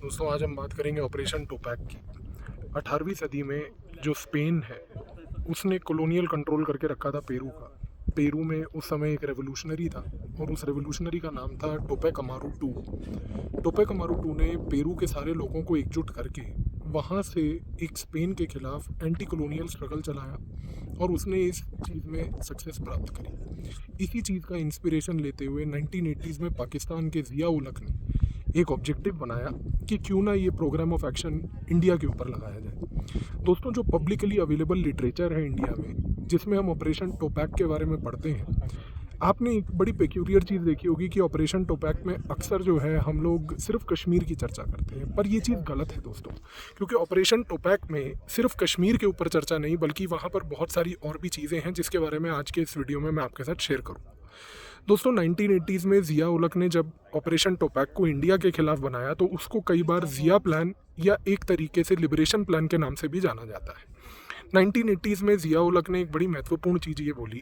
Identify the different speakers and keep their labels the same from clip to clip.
Speaker 1: दोस्तों आज हम बात करेंगे ऑपरेशन टोपैक की। 18वीं सदी में जो स्पेन है उसने कॉलोनियल कंट्रोल करके रखा था पेरू का। पेरू में उस समय एक रेवोल्यूशनरी था और उस रेवोल्यूशनरी का नाम था टोपेक अमारू टू। टोपेक अमारू टू ने पेरू के सारे लोगों को एकजुट करके वहाँ से एक स्पेन के खिलाफ एंटी कॉलोनियल स्ट्रगल चलाया और उसने इस चीज़ में सक्सेस प्राप्त करी। इसी चीज़ का इंस्पिरेशन लेते हुए 1980s में पाकिस्तान के ज़िया उल हक ने एक ऑब्जेक्टिव बनाया कि क्यों ना ये प्रोग्राम ऑफ एक्शन इंडिया के ऊपर लगाया जाए। दोस्तों जो पब्लिकली अवेलेबल लिटरेचर है इंडिया में जिसमें हम ऑपरेशन टोपैक के बारे में पढ़ते हैं, आपने एक बड़ी पेक्यूलियर चीज़ देखी होगी कि ऑपरेशन टोपैक में अक्सर जो है हम लोग सिर्फ कश्मीर की चर्चा करते हैं, पर ये चीज़ गलत है दोस्तों। क्योंकि ऑपरेशन टोपैक में सिर्फ कश्मीर के ऊपर चर्चा नहीं बल्कि वहाँ पर बहुत सारी और भी चीज़ें हैं जिसके बारे में आज के इस वीडियो में मैं आपके साथ शेयर करूँ। दोस्तों 1980s में ज़िया उल हक ने जब ऑपरेशन टोपैक को इंडिया के खिलाफ बनाया तो उसको कई बार ज़िया प्लान या एक तरीके से लिबरेशन प्लान के नाम से भी जाना जाता है। 1980s में ज़िया उल हक ने एक बड़ी महत्वपूर्ण चीज़ ये बोली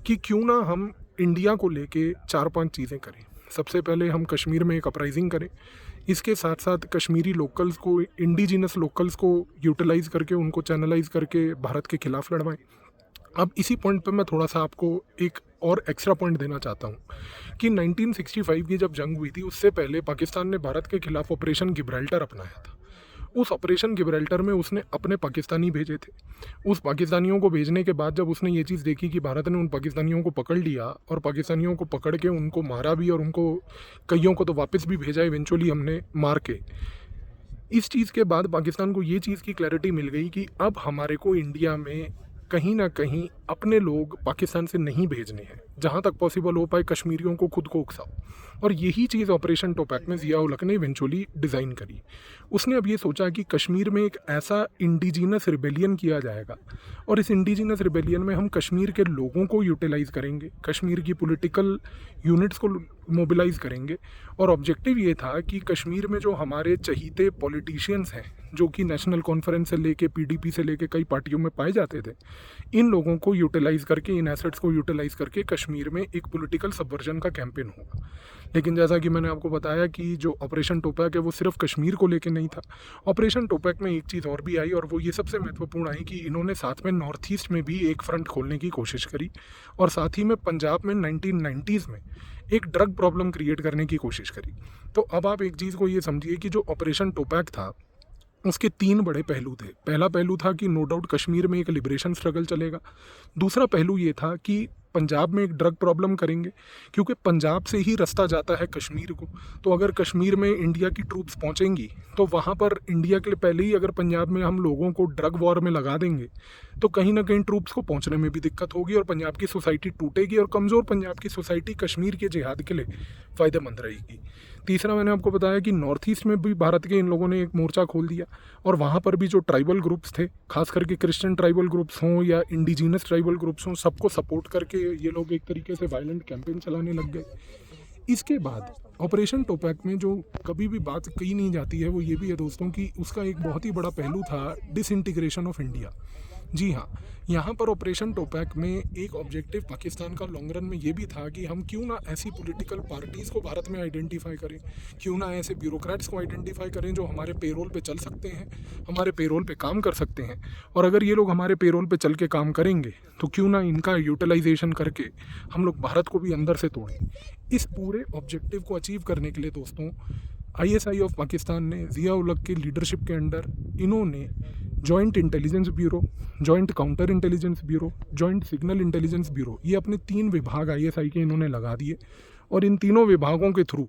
Speaker 1: कि क्यों ना हम इंडिया को लेके 4-5 चीज़ें करें। सबसे पहले हम कश्मीर में एक अपराइजिंग करें, इसके साथ साथ कश्मीरी लोकल्स को, इंडिजिनस लोकल्स को यूटिलाइज़ करके उनको चैनलाइज करके भारत के खिलाफ लड़वाएं। अब इसी पॉइंट पे मैं थोड़ा सा आपको एक और एक्स्ट्रा पॉइंट देना चाहता हूँ कि 1965 की जब जंग हुई थी उससे पहले पाकिस्तान ने भारत के खिलाफ ऑपरेशन गिब्राल्टर अपनाया था। उस ऑपरेशन गिब्राल्टर में उसने अपने पाकिस्तानी भेजे थे। उस पाकिस्तानियों को भेजने के बाद जब उसने ये चीज़ देखी कि भारत ने उन पाकिस्तानियों को पकड़ लिया और पाकिस्तानियों को पकड़ के उनको मारा भी और उनको कईयों को तो वापस भी भेजा इवेंचुअली हमने मार के। इस चीज़ के बाद पाकिस्तान को ये चीज़ की क्लैरिटी मिल गई कि अब हमारे को इंडिया में कहीं ना कहीं अपने लोग पाकिस्तान से नहीं भेजने हैं, जहाँ तक पॉसिबल हो पाए कश्मीरियों को खुद को उकसाओ। और यही चीज़ ऑपरेशन टोपैक में ज़िया उल हक ने इवेंचुअली डिज़ाइन करी। उसने अब ये सोचा कि कश्मीर में एक ऐसा इंडिजिनस रिबेलियन किया जाएगा और इस इंडिजिनस रिबेलियन में हम कश्मीर के लोगों को यूटिलाइज़ करेंगे, कश्मीर की पॉलिटिकल यूनिट्स को मोबिलाइज़ करेंगे। और ऑब्जेक्टिव ये था कि कश्मीर में जो हमारे चहीते पॉलिटिशियंस हैं जो कि नेशनल कॉन्फ्रेंस से लेके पीडीपी से लेके कई पार्टियों में पाए जाते थे, इन लोगों को यूटिलाइज़ करके, इन एसेट्स को यूटिलाइज़ करके कश्मीर में एक पॉलिटिकल सबवर्जन का कैंपेन होगा। लेकिन जैसा कि मैंने आपको बताया कि जो ऑपरेशन टोपैक है वो सिर्फ कश्मीर को लेके नहीं था। ऑपरेशन टोपैक में एक चीज़ और भी आई और वो ये सबसे महत्वपूर्ण आई कि इन्होंने साथ में नॉर्थ ईस्ट में भी एक फ्रंट खोलने की कोशिश करी और साथ ही में पंजाब में 1990s में एक ड्रग प्रॉब्लम क्रिएट करने की कोशिश करी। तो अब आप एक चीज़ को ये समझिए कि जो ऑपरेशन टोपैक था उसके 3 बड़े पहलू थे। पहला पहलू था कि नो डाउट कश्मीर में एक लिबरेशन स्ट्रगल चलेगा। दूसरा पहलू ये था कि पंजाब में एक ड्रग प्रॉब्लम करेंगे क्योंकि पंजाब से ही रास्ता जाता है कश्मीर को। तो अगर कश्मीर में इंडिया की ट्रूप्स पहुंचेंगी तो वहां पर इंडिया के लिए पहले ही अगर पंजाब में हम लोगों को ड्रग वॉर में लगा देंगे तो कहीं ना कहीं ट्रूप्स को पहुंचने में भी दिक्कत होगी और पंजाब की सोसाइटी टूटेगी और कमज़ोर पंजाब की सोसाइटी कश्मीर के जिहाद के लिए फ़ायदेमंद रहेगी। तीसरा मैंने आपको बताया कि नॉर्थ ईस्ट में भी भारत के इन लोगों ने एक मोर्चा खोल दिया और वहाँ पर भी जो ट्राइबल ग्रुप्स थे, खास करके क्रिश्चियन ट्राइबल ग्रुप्स हों या इंडिजिनस ट्राइबल ग्रुप्स हों, सबको सपोर्ट करके ये लोग एक तरीके से वायलेंट कैंपेन चलाने लग गए। इसके बाद ऑपरेशन टोपैक में जो कभी भी बात कही नहीं जाती है वो ये भी है दोस्तों कि उसका एक बहुत ही बड़ा पहलू था डिसइंटीग्रेशन ऑफ इंडिया। जी हाँ, यहाँ पर ऑपरेशन टोपैक में एक ऑब्जेक्टिव पाकिस्तान का लॉन्ग रन में ये भी था कि हम क्यों ना ऐसी पॉलिटिकल पार्टीज़ को भारत में आइडेंटिफाई करें, क्यों ना ऐसे ब्यूरोक्रेट्स को आइडेंटिफाई करें जो हमारे पेरोल पे चल सकते हैं, हमारे पेरोल पे काम कर सकते हैं। और अगर ये लोग हमारे पेरोल पे चल के काम करेंगे तो क्यों ना इनका यूटिलाइजेशन करके हम लोग भारत को भी अंदर से तोड़ें। इस पूरे ऑब्जेक्टिव को अचीव करने के लिए दोस्तों आईएसआई ऑफ पाकिस्तान ने ज़िया उल हक की लीडरशिप के अंडर इन्होंने joint intelligence bureau, joint counter intelligence bureau, joint signal intelligence bureau, ये अपने 3 विभाग आईएसआई के इन्होंने लगा दिए और इन तीनों विभागों के थ्रू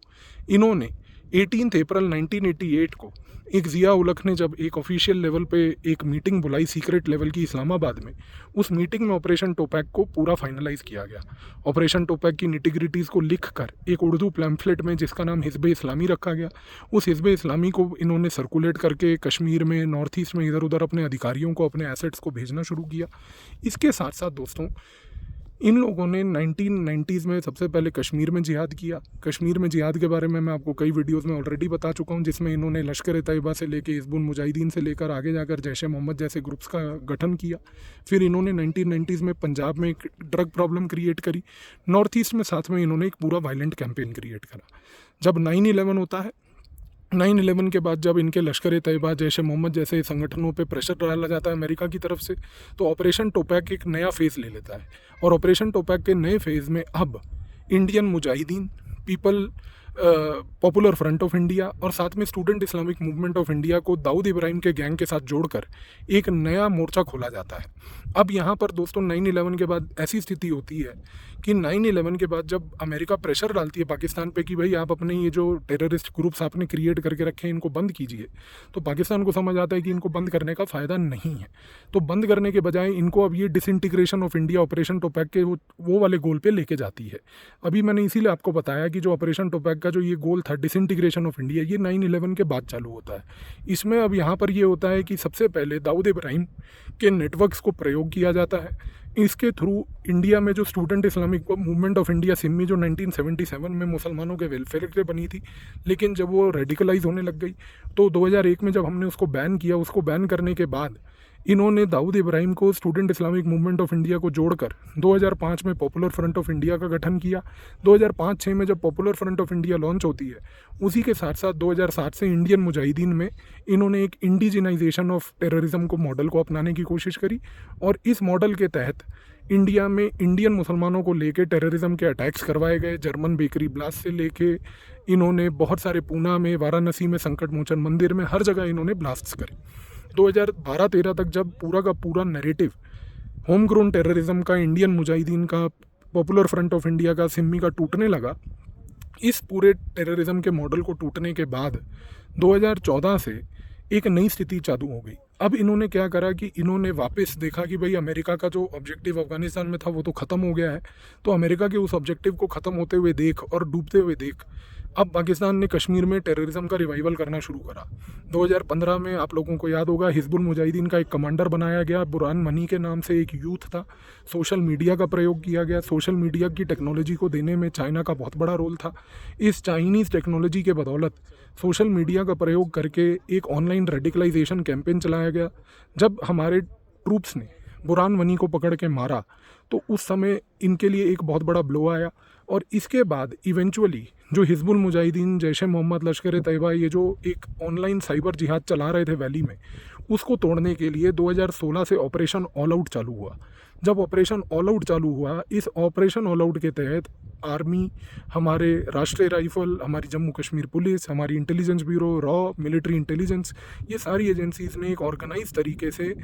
Speaker 1: इन्होंने 18 अप्रैल 1988 को एक ज़िया उल हक ने जब एक ऑफिशियल लेवल पे एक मीटिंग बुलाई सीक्रेट लेवल की इस्लामाबाद में, उस मीटिंग में ऑपरेशन टोपैक को पूरा फाइनलाइज किया गया। ऑपरेशन टोपैक की निटिग्रिटीज़ को लिखकर एक उर्दू पैम्फलेट में जिसका नाम हिज़्ब इस्लामी रखा गया, उस हिज़्ब इस्लामी को इन्होंने सर्कुलेट करके कश्मीर में, नॉर्थ ईस्ट में इधर उधर अपने अधिकारियों को, अपने एसेट्स को भेजना शुरू किया। इसके साथ साथ दोस्तों इन लोगों ने 1990s में सबसे पहले कश्मीर में जिहाद किया। कश्मीर में जिहाद के बारे में मैं आपको कई वीडियोस में ऑलरेडी बता चुका हूं, जिसमें इन्होंने लश्कर तैयबा से लेके हिज़्बुल मुजाहिदीन से लेकर आगे जाकर जैश ए मोहम्मद जैसे ग्रुप्स का गठन किया। फिर इन्होंने 1990s में पंजाब में एक ड्रग प्रॉब्लम क्रिएट करी। नॉर्थ ईस्ट में साथ में इन्होंने एक पूरा वायलेंट कैंपेन क्रिएट करा। जब 9/11 होता है 9/11 के बाद जब इनके लश्कर ए तैयबा, जैश ए मोहम्मद जैसे संगठनों पे प्रेशर डाला जाता है अमेरिका की तरफ से, तो ऑपरेशन टोपैक एक नया फेज़ ले लेता है। और ऑपरेशन टोपैक के नए फेज़ में अब Indian Mujahideen, people popular front of India और साथ में student Islamic movement of India को दाऊद इब्राहिम के गैंग के साथ जोड़कर एक नया मोर्चा खोला जाता है। अब यहाँ पर दोस्तों 9/11 के बाद ऐसी स्थिति होती है कि 9/11 के बाद जब अमेरिका प्रेशर डालती है पाकिस्तान पे कि भाई आप अपने ये जो टेररिस्ट ग्रुप्स आपने क्रिएट करके रखे हैं इनको बंद कीजिए, तो पाकिस्तान को समझ आता है कि इनको बंद करने का फ़ायदा नहीं है। तो बंद करने के बजाय इनको अब ये disintegration of India operation Tupac के वो वाले गोल पे लेके जाती है। अभी मैंने इसीलिए आपको बताया कि जो ऑपरेशन टोपैक का जो ये गोल था डिसइंटीग्रेशन ऑफ इंडिया, ये 9/11 के बाद चालू होता है। इसमें अब यहाँ पर ये होता है कि सबसे पहले दाऊद इब्राहिम के नेटवर्क्स को प्रयोग किया जाता है। इसके थ्रू इंडिया में जो student Islamic movement of India Simi जो 1977 में मुसलमानों के वेलफेयर के लिए बनी थी, लेकिन जब वो रेडिकलाइज होने लग गई तो 2001 में जब हमने उसको बैन किया, उसको बैन करने के बाद इन्होंने दाऊद इब्राहिम को student Islamic movement of India को जोड़कर 2005 में पॉपुलर फ्रंट ऑफ इंडिया का गठन किया। 2005-06 में जब popular front of India launch होती है, उसी के साथ साथ 2007 से इंडियन मुजाहिदीन में इन्होंने एक इंडिजिनाइजेशन ऑफ टेररिज्म को मॉडल को अपनाने की कोशिश करी। और इस मॉडल के तहत इंडिया में इंडियन मुसलमानों को लेके टेररिज्म के अटैक्स करवाए गए। जर्मन बेकरी ब्लास्ट से लेके इन्होंने बहुत सारे पूना में, वाराणसी में, संकट मोचन मंदिर में, हर जगह इन्होंने ब्लास्ट्स करे। 2012-13 तक जब पूरा का पूरा नैरेटिव होम ग्रोन टेररिज्म का, इंडियन मुजाहिदीन का, पॉपुलर फ्रंट ऑफ इंडिया का, सिमी का टूटने लगा, इस पूरे टेररिज्म के मॉडल को टूटने के बाद 2014 से एक नई स्थिति चालू हो गई। अब इन्होंने क्या करा कि इन्होंने वापस देखा कि भाई अमेरिका का जो ऑब्जेक्टिव अफगानिस्तान में था वो तो ख़त्म हो गया है, तो अमेरिका के उस ऑब्जेक्टिव को ख़त्म होते हुए देख और डूबते हुए देख अब पाकिस्तान ने कश्मीर में टेररिज्म का रिवाइवल करना शुरू करा। 2015 में आप लोगों को याद होगा हिजबुल मुजाहिदीन का एक कमांडर बनाया गया, बुरहान मनी के नाम से एक यूथ था। सोशल मीडिया का प्रयोग किया गया। सोशल मीडिया की टेक्नोलॉजी को देने में चाइना का बहुत बड़ा रोल था। इस चाइनीज़ टेक्नोलॉजी के बदौलत सोशल मीडिया का प्रयोग करके एक ऑनलाइन रेडिकलाइजेशन कैंपेन चलाया गया। जब हमारे ट्रूप्स ने बुरहान मनी को पकड़ के मारा तो उस समय इनके लिए एक बहुत बड़ा ब्लो आया। और इसके बाद इवेंचुअली जो हिजबुल मुजाहिदीन, जैश ए मोहम्मद, लश्कर ए तैयबा, ये जो एक ऑनलाइन साइबर जिहाद चला रहे थे वैली में, उसको तोड़ने के लिए 2016 से ऑपरेशन ऑल आउट चालू हुआ। जब ऑपरेशन ऑल आउट चालू हुआ, इस ऑपरेशन ऑल आउट के तहत आर्मी, हमारे राष्ट्रीय राइफल, हमारी जम्मू कश्मीर पुलिस, हमारी intelligence bureau, raw, military intelligence, ये सारी एजेंसीज़ ने एक ऑर्गेनाइज तरीके से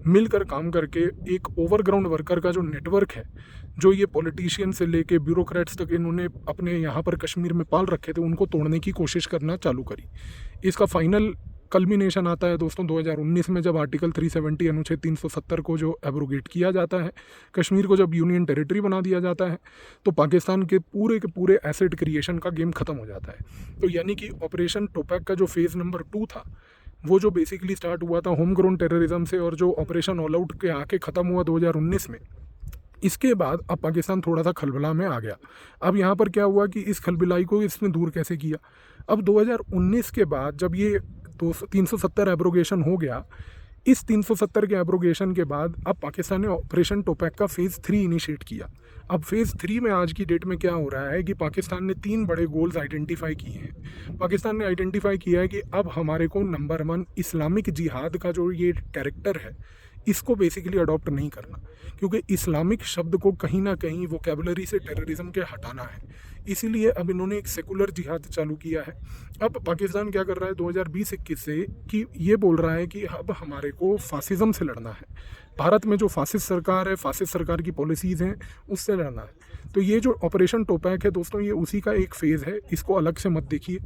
Speaker 1: मिलकर काम करके एक ओवरग्राउंड वर्कर का जो नेटवर्क है, जो ये पॉलिटिशियन से लेके ब्यूरोक्रेट्स तक इन्होंने अपने यहाँ पर कश्मीर में पाल रखे थे, उनको तोड़ने की कोशिश करना चालू करी। इसका फाइनल कल्मिनेशन आता है दोस्तों 2019 में, जब आर्टिकल 370 अनुच्छेद 370 को जो एब्रोगेट किया जाता है, कश्मीर को जब यूनियन टेरिटरी बना दिया जाता है, तो पाकिस्तान के पूरे एसेट क्रिएशन का गेम ख़त्म हो जाता है। तो यानी कि ऑपरेशन टोपैक का जो फेज़ नंबर 2 था, वो जो बेसिकली स्टार्ट हुआ था होम ग्रोन टेररिज्म से, और जो ऑपरेशन ऑल आउट के आके ख़त्म हुआ 2019 में, इसके बाद अब पाकिस्तान थोड़ा सा खलबला में आ गया। अब यहाँ पर क्या हुआ कि इस खलबलाई को इसने दूर कैसे किया। अब 2019 के बाद जब ये 370 एब्रोगेशन हो गया, इस 370 के एब्रोगेशन के बाद अब पाकिस्तान ने ऑपरेशन टोपैक का फेज़ 3 इनिशिएट किया। अब फेज़ 3 में आज की डेट में क्या हो रहा है कि पाकिस्तान ने 3 बड़े गोल्स आइडेंटिफाई किए हैं। पाकिस्तान ने आइडेंटिफाई किया है कि अब हमारे को नंबर 1 इस्लामिक जिहाद का जो ये कैरेक्टर है, इसको बेसिकली अडॉप्ट नहीं करना, क्योंकि इस्लामिक शब्द को कहीं ना कहीं वोकैबुलरी से टेररिज्म के हटाना है। इसीलिए अब इन्होंने एक सेकुलर जिहाद चालू किया है। अब पाकिस्तान क्या कर रहा है 2020-21 से कि ये बोल रहा है कि अब हमारे को फासिज्म से लड़ना है। भारत में जो फासिस्ट सरकार है, फासिस्ट सरकार की पॉलिसीज़ हैं, उससे लड़ना है। तो ये जो ऑपरेशन टोपैक है दोस्तों, ये उसी का एक फ़ेज़ है, इसको अलग से मत देखिए।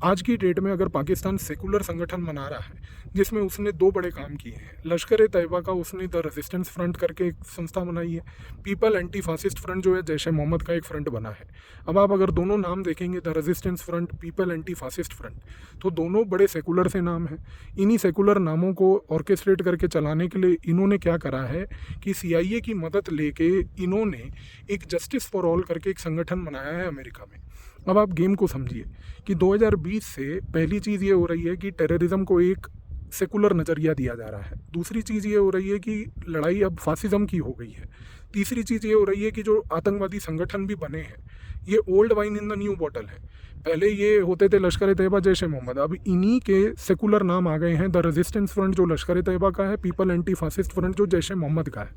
Speaker 1: आज की डेट में अगर पाकिस्तान सेकुलर संगठन बना रहा है जिसमें उसने 2 बड़े काम किए हैं, लश्कर ए तैयबा का उसने द रेजिस्टेंस फ्रंट करके एक संस्था बनाई है, पीपल एंटी फासिस्ट फ्रंट जो है जैश ए मोहम्मद का एक फ्रंट बना है। अब आप अगर दोनों नाम देखेंगे, the resistance front, people anti fascist front, तो दोनों बड़े सेकुलर से नाम हैं। इन्हीं सेकुलर नामों को ऑर्केस्ट्रेट करके चलाने के लिए इन्होंने क्या करा है कि CIA की मदद लेके इन्होंने एक जस्टिस फॉर ऑल करके एक संगठन बनाया है अमेरिका में। अब आप गेम को समझिए कि 2020 से पहली चीज़ ये हो रही है कि टेररिज्म को एक सेकुलर नज़रिया दिया जा रहा है। दूसरी चीज़ ये हो रही है कि लड़ाई अब फासिज्म की हो गई है। तीसरी चीज़ ये हो रही है कि जो आतंकवादी संगठन भी बने हैं ये old wine in the new bottle है। पहले ये होते थे लश्कर ए तैयबा, जैश ए मोहम्मद, अब इन्हीं के सेकुलर नाम आ गए हैं। द रेजिस्टेंस फ्रंट जो लश्कर ए तैयबा का है, पीपल एंटी फासिस्ट फ्रंट जो जैश ए मोहम्मद का है।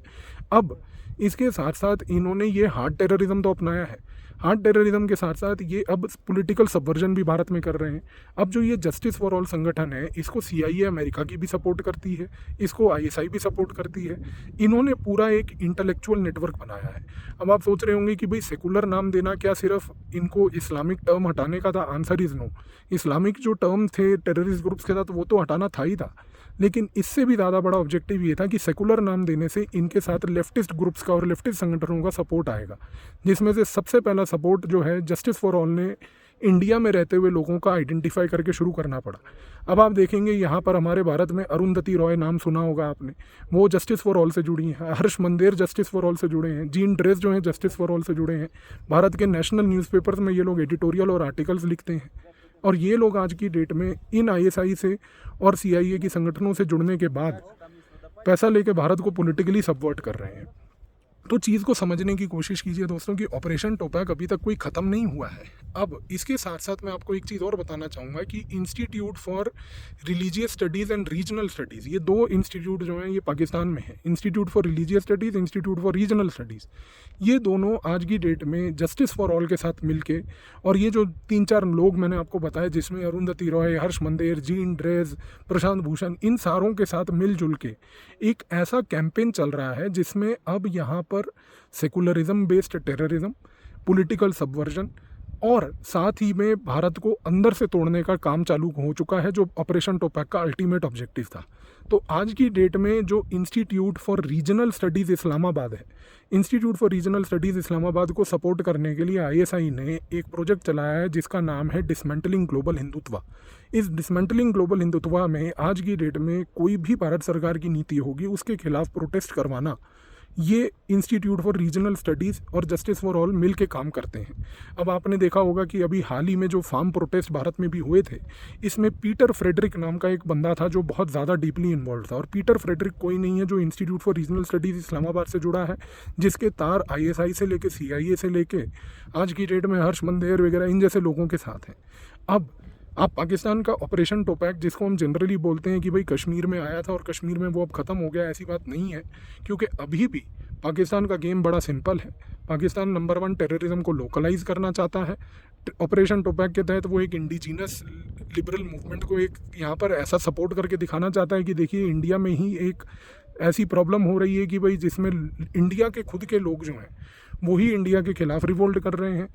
Speaker 1: अब इसके साथ साथ इन्होंने ये हार्ड टेररिज्म तो अपनाया है। हार्ड टेररिज्म के साथ साथ ये अब पॉलिटिकल सबवर्जन भी भारत में कर रहे हैं। अब जो ये जस्टिस फॉर ऑल संगठन है, इसको CIA अमेरिका की भी सपोर्ट करती है, इसको ISI भी सपोर्ट करती है। इन्होंने पूरा एक इंटेलेक्चुअल नेटवर्क बनाया है। अब आप सोच रहे होंगे कि भाई सेकुलर नाम देना क्या सिर्फ इनको इस्लामिक टर्म हटाने का था? Answer is no. इस्लामिक जो टर्म थे टेररिस्ट ग्रुप्स के साथ, वो तो हटाना था ही था, लेकिन इससे भी ज़्यादा बड़ा ऑब्जेक्टिव ये था कि सेकुलर नाम देने से इनके साथ लेफ्टिस्ट ग्रुप्स का और लेफ्टिस्ट संगठनों का सपोर्ट आएगा, जिसमें से सबसे पहला सपोर्ट जो है जस्टिस फॉर ऑल ने इंडिया में रहते हुए लोगों का आइडेंटिफाई करके शुरू करना पड़ा। अब आप देखेंगे यहाँ पर हमारे भारत में अरुंधति रॉय नाम सुना होगा आपने, वो जस्टिस फॉर ऑल से जुड़ी हैं। हर्ष मंदेर जस्टिस फॉर ऑल से जुड़े हैं। जीन ड्रेस जो हैं जस्टिस फॉर ऑल से जुड़े हैं। भारत के नेशनल न्यूज़पेपर्स में ये लोग एडिटोरियल और आर्टिकल्स लिखते हैं। और ये लोग आज की डेट में इन ISI से और CIA की संगठनों से जुड़ने के बाद पैसा लेके भारत को पॉलिटिकली सबवर्ट कर रहे हैं। तो चीज़ को समझने की कोशिश कीजिए दोस्तों कि ऑपरेशन टोपैक अभी तक कोई ख़त्म नहीं हुआ है। अब इसके साथ साथ मैं आपको एक चीज़ और बताना चाहूँगा कि institute for religious studies and regional studies, ये दो इंस्टीट्यूट जो हैं ये पाकिस्तान में हैं। Institute for religious studies, institute for regional studies, ये दोनों आज की डेट में जस्टिस फॉर ऑल के साथ मिलके, और ये जो 3-4 लोग मैंने आपको बताया जिसमें अरुंधति रॉय, हर्ष मंदेर, जीन ड्रेस, प्रशांत भूषण, इन सारों के साथ मिलजुल के एक ऐसा कैंपेन चल रहा है जिसमें अब यहाँ पर secularism based terrorism, political subversion और साथ ही में भारत को अंदर से तोड़ने का काम चालू हो चुका है, जो ऑपरेशन टोपैक का अल्टीमेट ऑब्जेक्टिव था। तो आज की डेट में जो institute for regional studies Islamabad है, institute for regional studies Islamabad को सपोर्ट करने के लिए ISI ने एक प्रोजेक्ट चलाया है जिसका नाम है डिसमेंटलिंग ग्लोबल हिंदुत्व। इस डिसमेंटलिंग ग्लोबल हिंदुत्व में आज की डेट में कोई भी भारत सरकार की नीति होगी उसके खिलाफ प्रोटेस्ट करवाना, ये इंस्टीट्यूट फॉर रीजनल स्टडीज़ और जस्टिस फॉर ऑल मिल के काम करते हैं। अब आपने देखा होगा कि अभी हाल ही में जो फार्म प्रोटेस्ट भारत में भी हुए थे, इसमें पीटर फ्रेडरिक नाम का एक बंदा था जो बहुत ज़्यादा डीपली इन्वॉल्व था। और पीटर फ्रेडरिक कोई नहीं है जो institute for regional studies Islamabad से जुड़ा है, जिसके तार ISI से लेके CIA से लेके आज की डेट में हर्ष मंदेर वगैरह इन जैसे लोगों के साथ हैं। अब आप पाकिस्तान का ऑपरेशन टोपैक, जिसको हम जनरली बोलते हैं कि भाई कश्मीर में आया था और कश्मीर में वो अब ख़त्म हो गया, ऐसी बात नहीं है, क्योंकि अभी भी पाकिस्तान का गेम बड़ा सिंपल है। पाकिस्तान नंबर 1 टेररिज्म को लोकलाइज करना चाहता है। ऑपरेशन टोपैक के तहत वो एक इंडिजीनस लिबरल मूवमेंट को एक यहाँ पर ऐसा सपोर्ट करके दिखाना चाहता है कि देखिए इंडिया में ही एक ऐसी प्रॉब्लम हो रही है कि भाई जिसमें इंडिया के खुद के लोग जो हैं वो ही इंडिया के खिलाफ रिवोल्ट कर रहे हैं।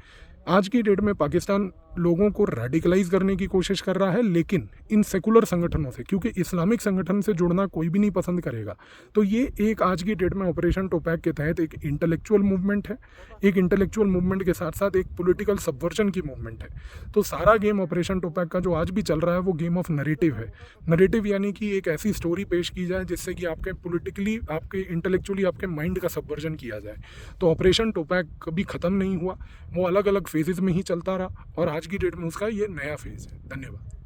Speaker 1: आज की डेट में पाकिस्तान लोगों को रेडिकलाइज करने की कोशिश कर रहा है, लेकिन इन सेकुलर संगठनों से, क्योंकि इस्लामिक संगठन से जुड़ना कोई भी नहीं पसंद करेगा। तो ये एक आज की डेट में ऑपरेशन टोपैक के तहत एक इंटेलेक्चुअल मूवमेंट है। एक इंटेलेक्चुअल मूवमेंट के साथ साथ एक पॉलिटिकल सबवर्जन की मूवमेंट है। तो सारा गेम ऑपरेशन टोपैक का जो आज भी चल रहा है वो गेम ऑफ नरेटिव है। नरेटिव यानी कि एक ऐसी स्टोरी पेश की जाए जिससे कि आपके पॉलिटिकली, आपके इंटेलेक्चुअली आपके माइंड का सबवर्जन किया जाए। तो ऑपरेशन टोपैक कभी ख़त्म नहीं हुआ, वो अलग अलग फेजेज़ में ही चलता रहा और आज की डेट में उसका ये नया फेज़ है। धन्यवाद।